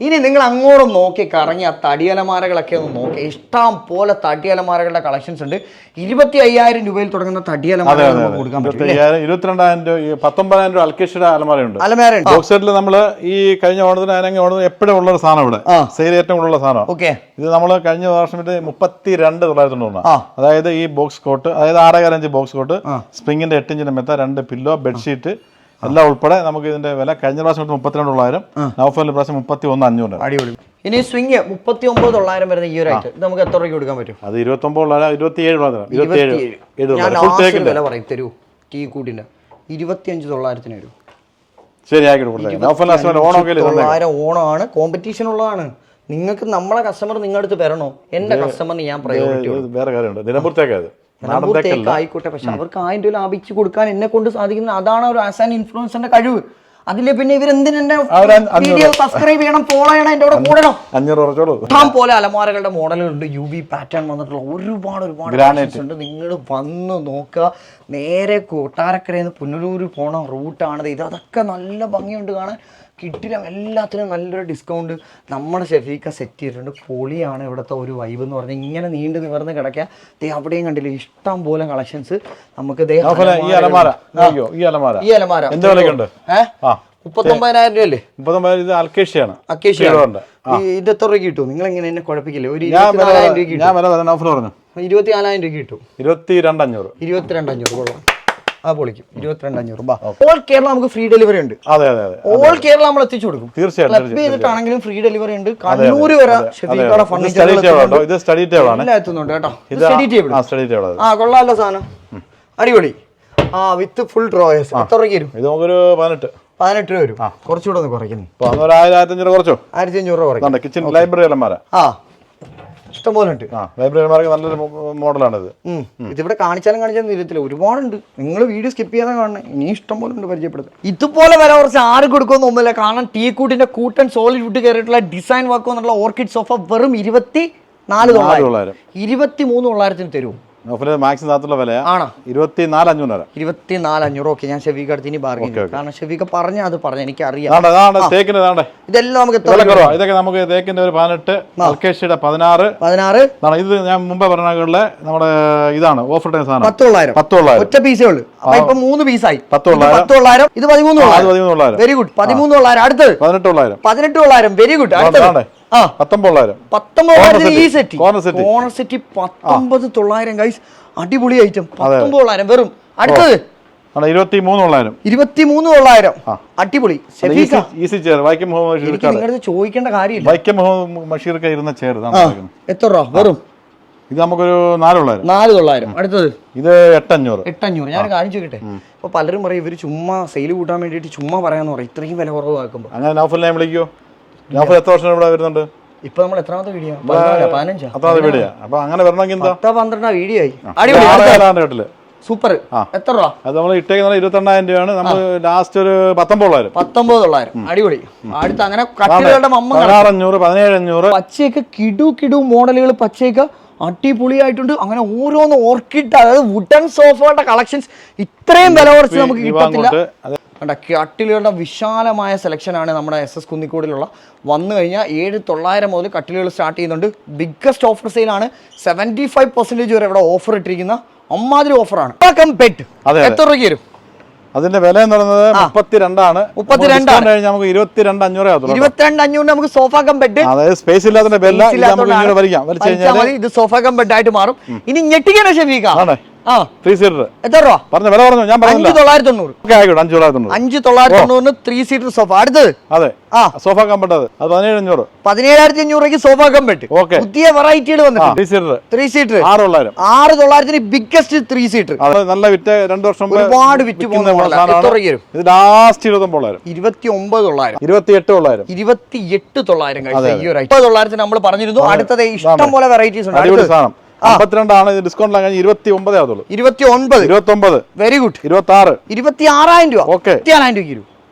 [SPEAKER 3] ഇനി നിങ്ങൾ അങ്ങോട്ടും നോക്കി കറങ്ങി ആ തടിയലമാരകളൊക്കെ ഒന്ന് നോക്കി. ഇഷ്ടം പോലെ തടിയലമാരകളുടെ കളക്ഷൻസ് ഉണ്ട്. 25,000 രൂപയിൽ തുടങ്ങുന്ന തടിയലമാര കൊടുക്കാൻ പറ്റും.
[SPEAKER 5] 22,000 രൂപ, 19,000 രൂപ അൽക്കേഷയുടെ അലമാരയുണ്ട്.
[SPEAKER 3] അലമാരുണ്ട്.
[SPEAKER 5] ബോക്സ് സെറ്റിൽ നമ്മള് ഈ കഴിഞ്ഞ ഓണത്തിന് അനങ്ങി ഓണത്തിന് എപ്പോഴും ഉള്ള ഒരു സാധനം ഇവിടെ സെയിൽ ഏറ്റവും കൂടുതലുള്ള സാധനം.
[SPEAKER 3] ഓക്കെ,
[SPEAKER 5] ഇത് നമ്മൾ കഴിഞ്ഞ വർഷം 32,990. അതായത് ഈ ബോക്സ് കോട്ട്, അതായത് 6.5 ബോക്സ് കോട്ട്, സ്പ്രിങ്ങിന്റെ 8 ഇഞ്ചിന്റെ മെത്ത, 2 പില്ലോ, ബെഡ്ഷീറ്റ് എല്ലാം ഉൾപ്പെടെ നമുക്ക് ഇതിന്റെ വില കഴിഞ്ഞ പ്രാവശ്യം 32,000, നവംബറിൽ പ്രാവശ്യം 31,500.
[SPEAKER 3] അടിപൊളി. ഇനി സ്വിംഗ് 39,000 വരുന്ന ഈ ഒരു ഐറ്റം ഇത് നമുക്ക് എത്ര രൂപ കൊടുക്കാൻ പറ്റും?
[SPEAKER 5] അത് 29,000, 27,000.
[SPEAKER 3] വില പറയും തരൂ. ടീ കൂട്ടിന്റെ 25,900 വരും.
[SPEAKER 5] ശരി, ആയിക്കോട്ടെ.
[SPEAKER 3] ഓണമാണ്, കോമ്പറ്റീഷൻ ഉള്ളതാണ്. നിങ്ങൾക്ക് നമ്മളെ കസ്റ്റമർ നിങ്ങളുടെ അടുത്ത് വരണോ? എന്റെ കസ്റ്റമറിന് ഞാൻ പ്രയോറിറ്റി.
[SPEAKER 5] വേറെ കാര്യമുണ്ട്, നിലമ്പൂർത്തേക്ക്
[SPEAKER 3] ആയിക്കോട്ടെ, പക്ഷെ അവർക്ക് 1000 രൂപ ലാഭിച്ചു കൊടുക്കാൻ എന്നെ കൊണ്ട് സാധിക്കുന്നത്. അതാണ് ഒരു ആസ് ആൻ ഇൻഫ്ലുവൻസറിന്റെ കഴിവ്. അതിലെ പിന്നെ ഇവരെന്തിനെ വീഡിയോ സബ്സ്ക്രൈബ് ചെയ്യണം, ഫോളോ ചെയ്യണം, എന്റെ കൂടെ കൂടണം.
[SPEAKER 5] 500
[SPEAKER 3] ഇഷ്ടം പോലെ അലമാരകളുടെ മോഡലുകളുണ്ട്. UV പാറ്റേൺ വന്നിട്ടുള്ള ഒരുപാട് ഉണ്ട്. നിങ്ങൾ വന്ന് നോക്കുക. നേരെ കൊട്ടാരക്കരയിൽ നിന്ന് പുനലൂർ പോണ റൂട്ടാണത്. അതൊക്കെ നല്ല ഭംഗിയുണ്ട് കാണാൻ. കിട്ടില്ല, എല്ലാത്തിനും നല്ലൊരു ഡിസ്കൗണ്ട് നമ്മുടെ ഷെഫീക്ക സെറ്റ് ചെയ്തിട്ടുണ്ട്. പൊളിയാണ് ഇവിടുത്തെ ഒരു വൈബ് എന്ന് പറഞ്ഞാൽ. ഇങ്ങനെ നീണ്ടു നിവർന്ന് കിടക്കുക. അവിടെയും കണ്ടില്ല, ഇഷ്ടം പോലെ കളക്ഷൻസ് നമുക്ക്. ഈ അലമാര 39,000 രൂപയല്ലേ?
[SPEAKER 5] 39,000. ഇത് അൽക്കേഷ്യാണ്.
[SPEAKER 3] ഇത് എത്ര രൂപ കിട്ടും? നിങ്ങൾ എങ്ങനെ എന്നെ കുഴപ്പിക്കില്ലേ? ഒരു 24,000 രൂപ കിട്ടും. 24,000 രൂപ കിട്ടും.
[SPEAKER 5] 22,500.
[SPEAKER 3] 22,500 കൊള്ളാം. ആ പൊളിക്കും. 22,500. ഓൾ കേരള നമുക്ക് ഫ്രീ ഡെലിവറി ഉണ്ട്.
[SPEAKER 5] അതെ അതെ അതെ,
[SPEAKER 3] ഓൾ കേരള നമ്മൾ എത്തിച്ചു കൊടുക്കും.
[SPEAKER 5] തീർച്ചയായിട്ടും
[SPEAKER 3] ചെയ്തിട്ടാണെങ്കിലും ഫ്രീ ഡെലിവറി ഉണ്ട്. കണ്ണൂർ വരെ ഷെഫീഖയുടെ ഫർണിച്ചർ
[SPEAKER 5] ഇത് സ്റ്റഡി ടേബിൾ ആണ്.
[SPEAKER 3] എല്ലാം എത്തുന്നുണ്ട് കേട്ടോ. Study table. ആ കൊള്ളാമല്ലോ സാധനം, അടിപൊളി. With full drawers. എത്ര രൂപ വരും?
[SPEAKER 5] ഇത് നമുക്കൊരു 18
[SPEAKER 3] രൂപ വരും. കുറച്ചുകൂടെ ഒന്ന് കുറയ്ക്കുന്നു.
[SPEAKER 5] 1,500 കുറച്ചോ?
[SPEAKER 3] 1,500 രൂപ കുറയ്ക്കും.
[SPEAKER 5] കിച്ചൺ ലൈബ്രറി അലമാര
[SPEAKER 3] ഇഷ്ടംപോലെ ഉണ്ട്.
[SPEAKER 5] ലൈബ്രറി അലമാരക്ക് നല്ലൊരു മോഡലാണ് ഇത്.
[SPEAKER 3] ഇതിവിടെ കാണിച്ചാലും തീരത്തില്ല, ഒരുപാടുണ്ട്. നിങ്ങൾ വീഡിയോ സ്കിപ്പ് ചെയ്യാതെ കാണണം. ഇനി ഇഷ്ടം പോലെ ഉണ്ട് പരിചയപ്പെടുത്തും. ഇതുപോലെ വില കുറച്ച് ആരും കൊടുക്കുമെന്ന് ഒന്നുമില്ല. കാരണം ടീ കൂട്ടിന്റെ കൂട്ടൻ സോളിഡ് വുഡ് കയറിയിട്ടുള്ള ഡിസൈൻ വർക്ക് എന്നുള്ള ഓർക്കിഡ് സോഫ വെറും 24,900. 23,900 തരും.
[SPEAKER 5] മാക്സിമം താത്തുള്ള വിലയാണ്. 24,500.
[SPEAKER 3] 24,500. ഓക്കെ, ഞാൻ ഷെഫീഖ അടുത്ത് ഇനി ബാർഗൈൻ ചെയ്യും. കാരണം ഷെഫീഖ പറഞ്ഞ അത് പറഞ്ഞ എനിക്കറിയാം. ഇതെല്ലാം നമുക്ക്
[SPEAKER 5] ഇതൊക്കെ നമുക്ക് തേക്കിന്റെ ഒരു 18, അൽക്കേഷ്യയുടെ 16. ഇത് ഞാൻ മുമ്പേ പറഞ്ഞ നമ്മുടെ ഇതാണ് ഓഫർ ടൈം സാധനം. 10,900
[SPEAKER 3] ഒറ്റ പീസേ ഉള്ളൂ. അപ്പൊ ഇപ്പൊ 3 പീസായി.
[SPEAKER 5] 10,900.
[SPEAKER 3] ഇത് 13,900. Very good. 13,900. അടുത്തത് 18,900. Very good. അടുത്തത്
[SPEAKER 5] 19,900.
[SPEAKER 3] ഈ സെറ്റ് കോർണർ സെറ്റ് 19,900 ഗൈസ്. അടിപൊളി ഐറ്റം. 19,900 വെറും. അടുത്തത്
[SPEAKER 5] 23,900.
[SPEAKER 3] അടിപൊളി.
[SPEAKER 5] ഈസി ചെയർ വൈക്കം മുഹമ്മദ്
[SPEAKER 3] നിങ്ങളുടെ ചോദിക്കേണ്ട കാര്യമില്ല.
[SPEAKER 5] വൈക്കം മുഹമ്മദ് ബഷീർക്ക് ഇരുന്ന ചെയർ.
[SPEAKER 3] എത്ര രൂപ വെറും?
[SPEAKER 5] ഇത് നമുക്കൊരു
[SPEAKER 3] 4,900. അടുത്തത്
[SPEAKER 5] ഇത് 8,500.
[SPEAKER 3] ഞാൻ കാര്യം ചോദിക്കട്ടെ. ഇപ്പൊ പലരും പറയും ഇവര് ചുമ്മാ സെയിൽ കൂട്ടാൻ വേണ്ടിട്ട് ചുമ്മാ പറയാന്ന് പറയും. ഇത്രയും വില കുറവാക്കുമ്പോ
[SPEAKER 5] അങ്ങനെ നൗഫലിനെ വിളിക്കോ? നൗഫൽ എത്ര വർഷം ഇവിടെ വരുന്നുണ്ട്?
[SPEAKER 3] ഇപ്പൊ നമ്മൾ എത്രാമത്തെ വീഡിയോ? 15
[SPEAKER 5] വീഡിയോ. അപ്പൊ അങ്ങനെ വരണമെങ്കിൽ
[SPEAKER 3] 12 വീഡിയോ ആയി. സൂപ്പർ. എത്ര രൂപ?
[SPEAKER 5] അത് നമ്മൾ ഇട്ടേക്കുന്നത് 22,000 രൂപയാണ്. നമ്മൾ ലാസ്റ്റ് ഒരു
[SPEAKER 3] 19,900. അടിപൊളി. അടുത്ത് അങ്ങനെ കട്ടിലുകളുടെ
[SPEAKER 5] 16,500, 17,500.
[SPEAKER 3] പച്ചയൊക്കെ കിടു മോഡലുകൾ. പച്ചയൊക്കെ അടിപൊളിയായിട്ടുണ്ട്. അങ്ങനെ ഓരോന്ന് ഓർക്കിഡ്, അതായത് വുഡൻ സോഫകളുടെ കളക്ഷൻസ് ഇത്രയും വില കുറച്ച് നമുക്ക് കിട്ടത്തില്ല. കട്ടിലുകളുടെ വിശാലമായ സെലക്ഷനാണ് നമ്മുടെ എസ് കുന്നിക്കോടിലുള്ള. വന്നു കഴിഞ്ഞാൽ 7,900 മുതൽ കട്ടിലുകൾ സ്റ്റാർട്ട് ചെയ്യുന്നുണ്ട്. ബിഗ്ഗസ്റ്റ് ഓഫർ സെയിലാണ്. 75% വരെ ഇവിടെ ഓഫർ ഇട്ടിരിക്കുന്ന അമ്മാതിരി ഓഫറാണ്. ബെഡ് എത്ര രൂപയ്ക്ക് വരും?
[SPEAKER 5] അതിന്റെ വില എന്ന് പറയുന്നത് 32 നമുക്ക് 22,500
[SPEAKER 3] നമുക്ക് സോഫ കം ബെഡ്,
[SPEAKER 5] അതായത് സ്പേസ് ഇല്ലാത്ത
[SPEAKER 3] ഇത് സോഫ കം ബെഡ് ആയിട്ട് മാറും. ഇനി ഞെട്ടിക്കാനോ ഷെഫീക്ക? എത്ര രൂപ
[SPEAKER 5] പറഞ്ഞ വില പറഞ്ഞു? ഞാൻ
[SPEAKER 3] 5,990. 5,990 3 സീറ്റർ സോഫ. അടുത്തത്
[SPEAKER 5] അതെ സോഫ കംബെഡ്, അത് 17,500.
[SPEAKER 3] 17,500 സോഫ കംബെഡ്. പുതിയ വെറൈറ്റികൾ വന്നിട്ടുണ്ട്. 3 സീറ്റർ 6,900 ബിഗ്ഗസ്റ്റ് 3 സീറ്റർ.
[SPEAKER 5] നല്ല വിറ്റ് 2 വർഷം
[SPEAKER 3] ഒരുപാട് വിറ്റ് പോകുന്ന
[SPEAKER 5] ഇത് ലാസ്റ്റ് 29,000,
[SPEAKER 3] 29,000,
[SPEAKER 5] 28,000,
[SPEAKER 3] 28,000 നമ്മൾ പറഞ്ഞിരുന്നു. അടുത്തത് ഇഷ്ടം പോലെ വെറൈറ്റീസ് ഉണ്ട്.
[SPEAKER 5] 52 ഇത് ഡിസ്കൗണ്ട് 29 ആവുള്ളൂ. 29
[SPEAKER 3] വെരി ഗുഡ്.
[SPEAKER 5] 26
[SPEAKER 3] 26,000 രൂപ.
[SPEAKER 5] ഓക്കെ.
[SPEAKER 3] 24,000 രൂപ.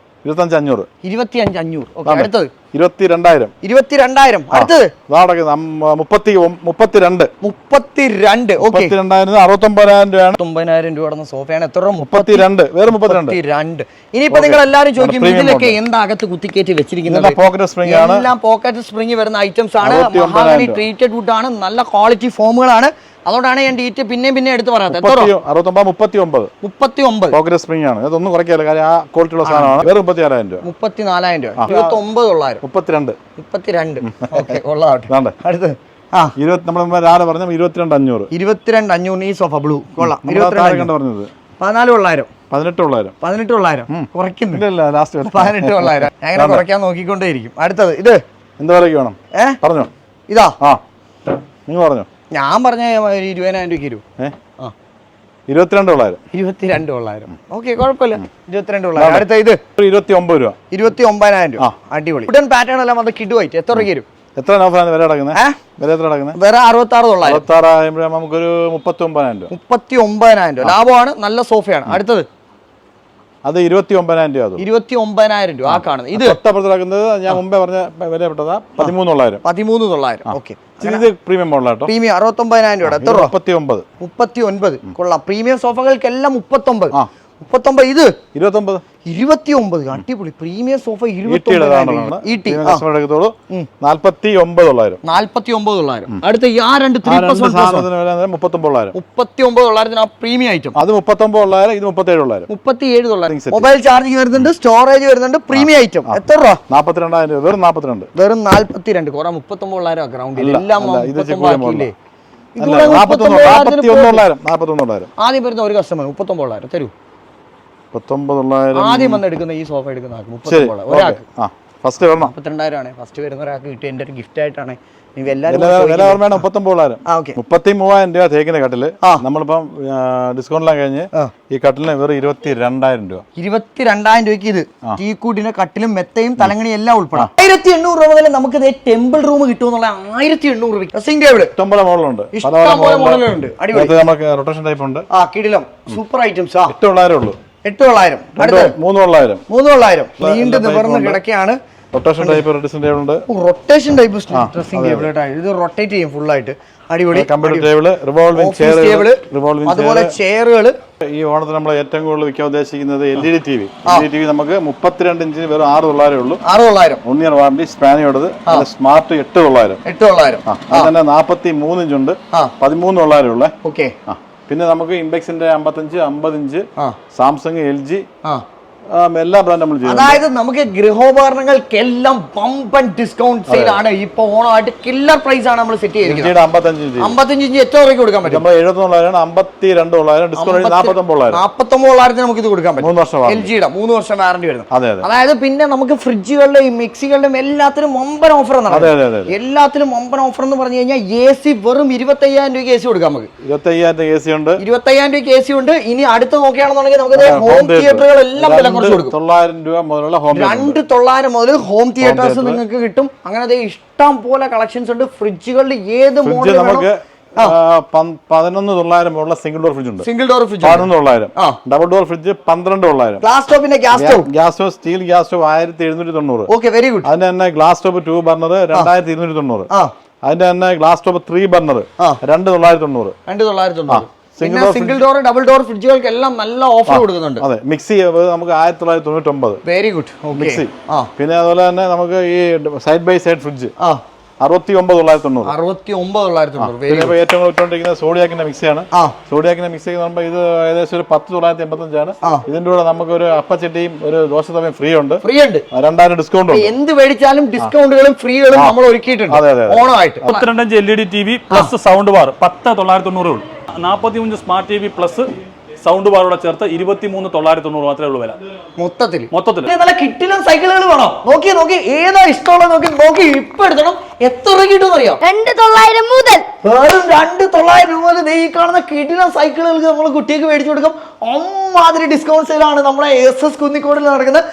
[SPEAKER 5] 25,500.
[SPEAKER 3] 25,500. ഓക്കെ. അടുത്തത്
[SPEAKER 5] 22,000.
[SPEAKER 3] 22,000. അടുത്തത്
[SPEAKER 5] 32.
[SPEAKER 3] 32. ഓക്കെ.
[SPEAKER 5] 32,000 69,000 രൂപയാണ്.
[SPEAKER 3] 9,000 രൂപ സോഫയാണ്. എത്ര?
[SPEAKER 5] 32. വേറെ 32.
[SPEAKER 3] ഇനിയിപ്പോ നിങ്ങൾ എല്ലാവരും ചോദിക്കും ഇതിലൊക്കെ എന്താകത്ത് കുത്തിക്കേറ്റി വെച്ചിരിക്കുന്നത്?
[SPEAKER 5] പോക്കറ്റ് സ്പ്രിംഗ് ആണ്.
[SPEAKER 3] എല്ലാം പോക്കറ്റ് സ്പ്രിംഗ് വരുന്ന ഐറ്റംസ് ആണ്. മഹാഗണി ട്രീറ്റഡ് വുഡ് ആണ്. നല്ല ക്വാളിറ്റി ഫോമുകളാണ്. അതുകൊണ്ടാണ് ഞാൻ ഡീറ്റ് പിന്നെ എടുത്ത് പറയാത്തത്. 39
[SPEAKER 5] പോക്കറ്റ് സ്പ്രിംഗ് ആണ്. അതൊന്നും കുറയ്ക്കാല്ല, കാര്യം ആ ക്വാളിറ്റി ഉള്ള സാധനമാണ്. വേറെ 34,000 രൂപ.
[SPEAKER 3] 34,000 രൂപ. 29,900.
[SPEAKER 5] 32.
[SPEAKER 3] ഓക്കെ, കൊള്ളാം. അടുത്ത്
[SPEAKER 5] നമ്മൾ രാവിലെ പറഞ്ഞ 22,500.
[SPEAKER 3] 22,500 ഈ സോഫ ബ്ലൂ കൊള്ളാം.
[SPEAKER 5] 14,000.
[SPEAKER 3] 14,900.
[SPEAKER 5] 18,000.
[SPEAKER 3] കുറയ്ക്കുന്നില്ല.
[SPEAKER 5] ലാസ്റ്റ്
[SPEAKER 3] 18,900. അങ്ങനെ കുറയ്ക്കാൻ നോക്കിക്കൊണ്ടേയിരിക്കും. അടുത്തത് ഇത്
[SPEAKER 5] എന്ത് വിലക്ക് വേണം? പറഞ്ഞോ.
[SPEAKER 3] ഇതാ
[SPEAKER 5] നിങ്ങൾ പറഞ്ഞോ.
[SPEAKER 3] ഞാൻ പറഞ്ഞ 20,000 രൂപയ്ക്ക് വരും.
[SPEAKER 5] 22,900.
[SPEAKER 3] 22,900. ഓക്കെ, കുഴപ്പമില്ല. 22,900. അടുത്ത ഇത്
[SPEAKER 5] 29 രൂപ.
[SPEAKER 3] 29,000 രൂപ. അടിപൊളി. വുഡൻ പാറ്റേൺ എല്ലാം വന്ന് കിഡ് വൈറ്റ്. എത്ര രൂപയ്ക്ക് വരും?
[SPEAKER 5] എത്ര ഓഫറാണ് വില കിടക്കുന്നത്? വില എത്ര കിടക്കുന്നത്?
[SPEAKER 3] വേറെ 66,900.
[SPEAKER 5] 66 നമുക്കൊരു 39,000 രൂപ.
[SPEAKER 3] 39,000 രൂപ ലാഭമാണ്. നല്ല സോഫയാണ്. അടുത്തത്
[SPEAKER 5] അത് 29,000 രൂപ.
[SPEAKER 3] 29,000 രൂപ. ആ കാണുന്നത് ഇത്
[SPEAKER 5] തൊട്ടപ്പുറത്തിറക്കുന്നത് ഞാൻ മുമ്പേ പറഞ്ഞ വിലപ്പെട്ടതാ 13,900.
[SPEAKER 3] 13,900. ഓക്കെ.
[SPEAKER 5] ഇത് പ്രീമിയം മോഡലാട്ടോ.
[SPEAKER 3] പ്രീമിയം 69,000 രൂപ. എത്ര രൂപ?
[SPEAKER 5] 39.
[SPEAKER 3] കൊള്ളാം. പ്രീമിയം സോഫകൾക്കെല്ലാം 39. ഇത് 29. അടിപൊളി. Premium sofa 29,000.
[SPEAKER 5] 49,900.
[SPEAKER 3] അടുത്ത ആ രണ്ട് 39,900 ആ പ്രീമിയം ഐറ്റം.
[SPEAKER 5] അത് 39,900. ഇത് 37,900.
[SPEAKER 3] 37,900. മൊബൈൽ ചാർജിങ് വരുന്നുണ്ട്, സ്റ്റോറേജ് വരുന്നുണ്ട്. Premium item. എത്ര രൂപ?
[SPEAKER 5] 42,000 രൂപ. വെറും
[SPEAKER 3] 42. കുറെ 39,000 ഗ്രൗണ്ടിൽ എല്ലാം 39,000. ആദ്യം വരുന്ന ഒരു കസ്റ്റമർ 39,000 തരൂ.
[SPEAKER 5] 19,900.
[SPEAKER 3] ആദ്യം വന്ന് എടുക്കുന്ന ഈ സോഫ എടുക്കുന്ന ആൾക്ക് 39,000 ഒരാൾക്ക്.
[SPEAKER 5] ഫസ്റ്റ്
[SPEAKER 3] 32,000 ആണ് ഫസ്റ്റ് വരുന്ന ഒരാൾക്ക് കിട്ടിയ എന്റെ ഒരു ഗിഫ്റ്റ് ആയിട്ടാണ്.
[SPEAKER 5] 39,000. 33,000 രൂപ തേക്കിന്റെ കട്ടില്. നമ്മളിപ്പം ഡിസ്കൗണ്ടിലാൻ കഴിഞ്ഞ് ഈ കട്ടിലിന് വെറും 22,000 രൂപ.
[SPEAKER 3] 22,000 രൂപയ്ക്ക് ഇത് ടീക്കൂട്ടിന്റെ കട്ടിലും മെത്തയും തലങ്ങണിയും എല്ലാം ഉൾപ്പെടാം. 1,800 രൂപ മുതൽ നമുക്ക് ടെമ്പിൾ റൂം കിട്ടുമെന്നുള്ള 1,800 രൂപ. ഡ്രസ്സിംഗ് ടേബിൾ
[SPEAKER 5] ഇഷ്ടംപോലെ മോഡലുണ്ട്.
[SPEAKER 3] മോഡലുണ്ട്. അടിപൊളി.
[SPEAKER 5] നമുക്ക് റൊട്ടേഷൻ ടൈപ്പ് ഉണ്ട്.
[SPEAKER 3] കിടിലം സൂപ്പർ ഐറ്റംസ്.
[SPEAKER 5] 8,900 ഉള്ളൂ.
[SPEAKER 3] 8,900.
[SPEAKER 5] 3,900.
[SPEAKER 3] നീണ്ടു നിവർന്ന് കിടക്കുകയാണ്.
[SPEAKER 5] റൊട്ടേഷൻ ടൈപ്പ് ഡ്രസ്സിംഗ് ടേബിൾ ഉണ്ട്.
[SPEAKER 3] Rotation type dressing table. ഇത് റൊട്ടേറ്റ് ചെയ്യും ഫുൾ ആയിട്ട്. അടിപൊളി.
[SPEAKER 5] കമ്പ്യൂട്ടർ ടേബിൾ, റിവോൾവിംഗ് ചെയർ,
[SPEAKER 3] അതുപോലെ ചെയറുകൾ.
[SPEAKER 5] ഈ ഓണത്തിന് നമ്മൾ ഏറ്റവും കൂടുതൽ വിൽക്കാൻ ഉദ്ദേശിക്കുന്നത് LED TV. LED TV നമുക്ക് 32 ഇഞ്ച് വെറും 6,900 ഉള്ളൂ.
[SPEAKER 3] 6,900.
[SPEAKER 5] 1 ഇയർ വാറണ്ടി. സ്പാനിയോടത് സ്മാർട്ട് 8,900. അത് തന്നെ 43 ഇഞ്ച് ഉണ്ട്. 13,900 ഉള്ളേ.
[SPEAKER 3] ഓക്കെ.
[SPEAKER 5] പിന്നെ നമുക്ക് ഇംപെക്സിന്റെ 55, 50 ഇഞ്ച്, സാംസങ്, LG എല്ലാ ബ്രാൻഡ് നമ്മൾ ചെയ്യും.
[SPEAKER 3] അതായത് നമുക്ക് ഗൃഹോപകരണങ്ങൾക്കെല്ലാം വമ്പൻ ഡിസ്കൗണ്ട് സെയിൽ ആണ്. ഇപ്പൊ ഓണമായിട്ട് കില്ലർ പ്രൈസ് ആണ് നമ്മൾ സെറ്റ് ചെയ്തിരിക്കുന്നത്. 55 ഇഞ്ച് എത്ര രൂപയ്ക്ക് കൊടുക്കാൻ പറ്റും?
[SPEAKER 5] 79,900, 52,900, ഡിസ്കൗണ്ട് 49,900.
[SPEAKER 3] 49,900 നമുക്ക് ഇത് കൊടുക്കാൻ പറ്റും.
[SPEAKER 5] 3 വർഷം
[SPEAKER 3] LGയുടെ 3 വർഷം വാറണ്ടി വരുന്നത്. അതായത് പിന്നെ നമുക്ക് ഫ്രിഡ്ജുകളുടെയും മിക്സികളുടെയും എല്ലാത്തിനും വമ്പൻ ഓഫർ എന്നാണ്. എല്ലാത്തിനും വമ്പൻ ഓഫർ എന്ന് പറഞ്ഞു കഴിഞ്ഞാൽ AC വെറും 25,000 രൂപയ്ക്ക് AC കൊടുക്കാം. നമുക്ക്
[SPEAKER 5] 25,000 AC ഉണ്ട്.
[SPEAKER 3] 25,000 രൂപയ്ക്ക് AC ഉണ്ട്. ഇനി അടുത്ത് നോക്കുകയാണെന്നുണ്ടെങ്കിൽ നമുക്ക് ഹോം തിയേറ്ററുകൾ എല്ലാം
[SPEAKER 5] 900 രൂപ മുതലുള്ള ഹോം
[SPEAKER 3] 2,900 മുതൽ ഹോം തിയേറ്റേഴ്സ് നിങ്ങൾക്ക് കിട്ടും. അങ്ങനെ ഇഷ്ടം പോലെ കളക്ഷൻസ് ഉണ്ട്. ഫ്രിഡ്ജുകളിൽ ഏത് മോഡൽ
[SPEAKER 5] നമുക്ക് 11,900 മുതലുള്ള സിംഗിൾ ഡോർ ഫ്രിഡ്ജ് ഉണ്ട്.
[SPEAKER 3] Single door fridge
[SPEAKER 5] 11,900. Double door fridge 12,900.
[SPEAKER 3] Glass ടോപ്പിന്റെ gas
[SPEAKER 5] stove steel gas stove 1,790.
[SPEAKER 3] Okay, very good.
[SPEAKER 5] അതിന് തന്നെ ഗ്ലാസ് ടോപ്പ് 2 ബർണർ 2,290. അതിന്റെ തന്നെ ഗ്ലാസ് ടോപ്പ് 3 ബർണർ 2990.
[SPEAKER 3] 2990. പിന്നെ സിംഗിൾ ഡോർ ഡബിൾ ഡോർ ഫ്രിഡ്ജുകൾക്ക് എല്ലാം നല്ല ഓഫർ കൊടുക്കുന്നുണ്ട്.
[SPEAKER 5] അതെ, മിക്സി നമുക്ക് 1999.
[SPEAKER 3] Very good.
[SPEAKER 5] മിക്സി. പിന്നെ അതുപോലെ തന്നെ നമുക്ക് ഈ സൈഡ് ബൈ സൈഡ് ഫ്രിഡ്ജ് 69,990.
[SPEAKER 3] 69,990.
[SPEAKER 5] പിന്നെ ഏറ്റവും വിറ്റുകൊണ്ടിരിക്കുന്ന സോഡിയാക്കിന്റെ മിക്സിയാണ്. സോഡിയാക്കിന്റെ മിക്സി എന്ന് പറയുമ്പോൾ ഇത് ഏകദേശം ഒരു 10,985 ആണ്. ഇതിന്റെ കൂടെ നമുക്ക് ഒരു അപ്പച്ചട്ടിയും ഒരു ദോശ തവയും ഫ്രീ ഉണ്ട്. 2000 ഡിസ്കൗണ്ട് ഉണ്ട്.
[SPEAKER 3] എന്ത് മേടിച്ചാലും ഡിസ്കൗണ്ടുകളും ഫ്രീകളും നമ്മൾ ഒരുക്കിയിട്ടുണ്ട് ഓണമായിട്ട്.
[SPEAKER 4] 32 LED TV plus sound bar 10,990 ഉള്ളൂ. 45 സ്മാർട്ട് TV പ്ലസ് സൗണ്ട് ബാറോടെ ചേർത്ത് 23,990 മാത്രമേ ഉള്ളൂ വില
[SPEAKER 3] മൊത്തത്തിൽ.
[SPEAKER 1] നല്ല കിട്ടിലും സൈക്കിളുകൾ വേണോ? നോക്കി ഏതാ ഇഷ്ടമുള്ള നോക്കി ഇപ്പൊ എടുക്കണം. എത്ര രൂപ കിട്ടും അറിയാം?
[SPEAKER 2] 2,900 മുതൽ.
[SPEAKER 1] വെറും 2,900 രൂപ മുതൽ ഈ കാണുന്ന കിടിലം സൈക്കിളുകൾക്ക് നമ്മൾ കുട്ടിക്ക് മേടിച്ചു കൊടുക്കും. അമ്മാതിരി ഡിസ്കൗണ്ട് സെയിലാണ് നമ്മുടെ SS കുന്നിക്കോടിൽ നടക്കുന്നത്.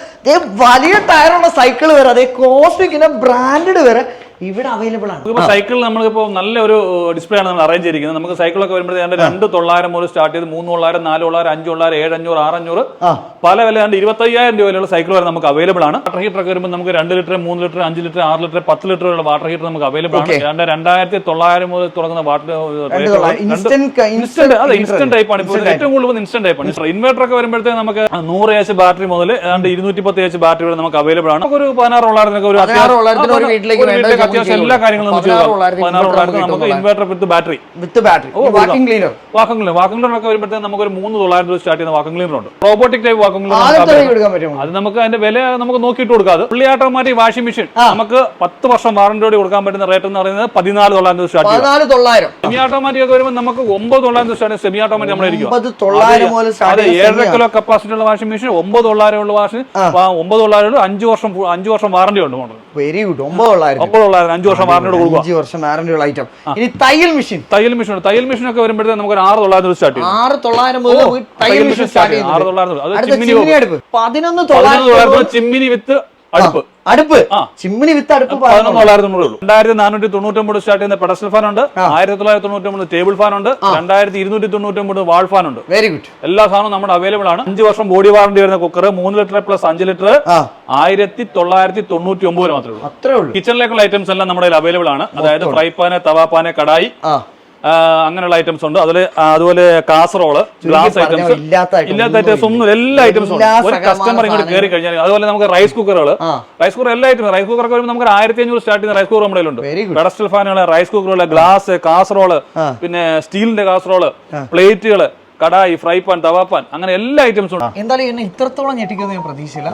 [SPEAKER 1] വലിയ ടയറുള്ള സൈക്കിൾ വരെ, അതേ കോസ്മിക്കിന്റെ ബ്രാൻഡഡ് വരെ ഇവിടെ അവൈലബിൾ ആണ്.
[SPEAKER 4] സൈക്കിൾ നമ്മളിപ്പോ നല്ലൊരു ഡിസ്പ്ലേ ആണ് നമ്മൾ അറേഞ്ച് ചെയ്തിരിക്കുന്നത്. നമുക്ക് സൈക്കിളൊക്കെ വരുമ്പോഴത്തേക്ക് 2,900 മുതൽ സ്റ്റാർട്ട് ചെയ്ത് 3,900, 4,900, 5,900, 7,500, 6,500 പല വില 25,000 രൂപ വരെയുള്ള സൈക്കിൾ വരെ നമുക്ക് അവൈലബിൾ ആണ്. വാട്ടർ ഹീറ്റർ ഒക്കെ വരുമ്പോൾ നമുക്ക് 2 litre, 3 litre, 5 litre, 6 litre, 10 litre ഉള്ള വാട്ടർ ഹീറ്റർ നമുക്ക് അവൈലബിൾ ആണ്. 2,900 മുതൽ തുടങ്ങുന്ന വാട്ടർ ഇൻസ്റ്റന്റ് ടൈപ്പ് ആണ്. ഇപ്പോൾ ഏറ്റവും കൂടുതൽ ഇൻസ്റ്റന്റ് ടൈപ്പ് ആണ്. ഇൻവെർട്ടർ ഒക്കെ വരുമ്പോഴത്തേക്ക് നമുക്ക് 100 AH ബാറ്ററി മുതൽ 210 AH ബാറ്ററി വരെ നമുക്ക് അവൈലബിൾ ആണ്. ഒരു 16,000 ഒരു അത്യാവശ്യം എല്ലാ കാര്യങ്ങളും നമുക്ക് ഇൻവെർട്ടർ വിത്ത് ബാറ്ററി
[SPEAKER 3] വാക്യൂം ക്ലീനർ
[SPEAKER 4] ഒക്കെ വരുമ്പോഴത്തേക്ക് നമുക്ക് ഒരു 3,900 രൂപ സ്റ്റാർട്ട് ചെയ്യുന്ന വാക്യൂം ക്ലീനർ ഉണ്ട്. Robotic type vacuum cleaner. അത് നമുക്ക് അതിന്റെ വില നമുക്ക് നോക്കിയിട്ട് കൊടുക്കാം. ഫുള്ളി ഓട്ടോമാറ്റിക് വാഷിംഗ് മെഷീൻ നമുക്ക് 10 വർഷം വാറന്റിയോടെ കൊടുക്കാൻ പറ്റുന്ന റേറ്റ് എന്ന് പറയുന്നത് 14,900 സ്റ്റാർട്ട് ചെയ്യും.
[SPEAKER 3] 14,900.
[SPEAKER 4] സെമി ഓട്ടോമാറ്റിക് ഒക്കെ വരുമ്പോൾ നമുക്ക് 9,900 സ്റ്റാർട്ട് ചെയ്യും. സെമി ഓട്ടോമാറ്റിക് നമ്മളായിരിക്കും 7 കിലോ കപ്പാസിറ്റി ഉള്ള വാഷിംഗ് മെഷീൻ 9,900 ഉള്ള വാഷിംഗ് 9,900 5 വർഷം വാറന്റി ഉണ്ട്.
[SPEAKER 3] Very good. 9,900
[SPEAKER 4] 5 വർഷം വാറന്റി കൊടുക്കുക.
[SPEAKER 3] 5 വർഷം വാറന്റി ഉള്ള ഐറ്റം. ഇനി തയ്യൽ മെഷീൻ
[SPEAKER 4] ഒക്കെ വരുമ്പോഴത്തേക്ക് നമുക്ക് 6,900 സ്റ്റാർട്ട് ചെയ്യും.
[SPEAKER 3] 6,900 മുതൽ തയ്യൽ മെഷീൻ സ്റ്റാർട്ട് ചെയ്യുന്നത്.
[SPEAKER 4] 6,900 അത്
[SPEAKER 3] അടുപ്പ് 11,900
[SPEAKER 4] ചിമ്മിനി വിത്ത്
[SPEAKER 3] അടുപ്പ് ചിമ്മിനി വിത്ത് അടുപ്പ്
[SPEAKER 4] 11,990 ഉള്ളൂ. 2,499 സ്റ്റാർട്ട് ചെയ്യുന്ന പെഡസ്റ്റൽ ഫാൻ ഉണ്ട്. 1,999 ടേബിൾ ഫാൻ ഉണ്ട്. 2,299 വാൾ ഫാൻ ഉണ്ട്.
[SPEAKER 3] Very good.
[SPEAKER 4] എല്ലാ സാധനവും നമ്മുടെ അവൈലബിൾ ആണ്. 5 വർഷം ബോഡി വാറന്റി വരുന്ന കുക്കർ 3 ലിറ്റർ പ്ലസ് 5 ലിറ്റർ 1,999 മാത്രമേ ഉള്ളൂ.
[SPEAKER 3] അത്രേ ഉള്ളൂ.
[SPEAKER 4] കിച്ചണിലേക്കുള്ള ഐറ്റംസ് എല്ലാം നമ്മുടെ അവൈലബിൾ ആണ്. അതായത് ഫ്രൈ പാന്, തവാപ്പാന്, കടായി അങ്ങനെയുള്ള ഐറ്റംസ് ഉണ്ട്. അതുപോലെ കാസറോള്, ഗ്ലാസ് ഐറ്റംസ്, ഇല്ലാത്ത ഐറ്റംസ് ഒന്നും എല്ലാ ഐറ്റംസും ഉണ്ട്. ഒരു കസ്റ്റമർ ഇങ്ങോട്ട് കയറി കഴിഞ്ഞാൽ അതുപോലെ നമുക്ക് റൈസ് കുക്കറുകൾ എല്ലാ ഐറ്റംസ് റൈസ് കുക്കർ ഒക്കെ വരുമ്പോൾ നമുക്ക് 1,500 സ്റ്റാർട്ട് ചെയ്യുന്ന റൈസ് കുക്കർ നമ്മുടെ ഉണ്ട്. പെഡസ്റ്റൽ ഫാനുകൾ, റൈസ് കുക്കറുകൾ, ഗ്ലാസ്, കാസറോള്, പിന്നെ സ്റ്റീലിന്റെ കാസറോള്, പ്ലേറ്റുകള്, കടായി, ഫ്രൈ പാൻ, തവാപ്പാൻ, അങ്ങനെ എല്ലാ ഐറ്റംസും ഉണ്ട്.
[SPEAKER 3] എന്തായാലും എന്നെ ഇത്രത്തോളം ഞെട്ടിക്കുമെന്ന് ഞാൻ പ്രതീക്ഷയില്ല.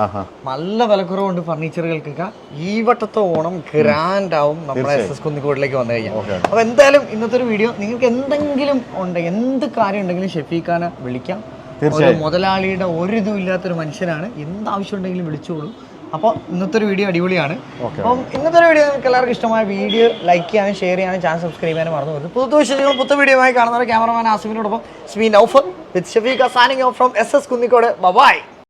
[SPEAKER 3] നല്ല വിലക്കുറവുണ്ട് ഫർണിച്ചറുകൾക്കൊക്കെ. ഈ വട്ടത്തെ ഓണം ഗ്രാൻഡ് ആവും നമ്മുടെ SS കുന്നിക്കോടിലേക്ക് വന്നു കഴിഞ്ഞാൽ. അപ്പൊ എന്തായാലും ഇന്നത്തെ ഒരു വീഡിയോ നിങ്ങൾക്ക് എന്തെങ്കിലും ഉണ്ടെങ്കിൽ, എന്ത് കാര്യം ഉണ്ടെങ്കിലും ഷെഫീഖാനെ വിളിക്കാം. ഒരു മുതലാളിയുടെ ഒരിതും ഇല്ലാത്തൊരു മനുഷ്യനാണ്. എന്താവശ്യം ഉണ്ടെങ്കിലും വിളിച്ചോളൂ. അപ്പോൾ ഇന്നത്തെ ഒരു വീഡിയോ അടിപൊളിയാണ്. അപ്പം ഇന്നത്തെ ഒരു വീഡിയോ നിങ്ങൾക്ക് എല്ലാവർക്കും ഇഷ്ടമായ വീഡിയോ ലൈക്ക് ചെയ്യാനും ഷെയർ ചെയ്യാനും ചാനൽ സബ്സ്ക്രൈബ് ചെയ്യാനും മറന്നു പോകുന്നത്. പുതിയ വിശേഷങ്ങളും പുതിയ വീഡിയോയുമായി കാണുന്നവർ ക്യാമറമാൻ ആസിമിനോടൊപ്പം സ്മീൻ ഔഫർ with Shefeekha signing off from SS Kunnikode. By.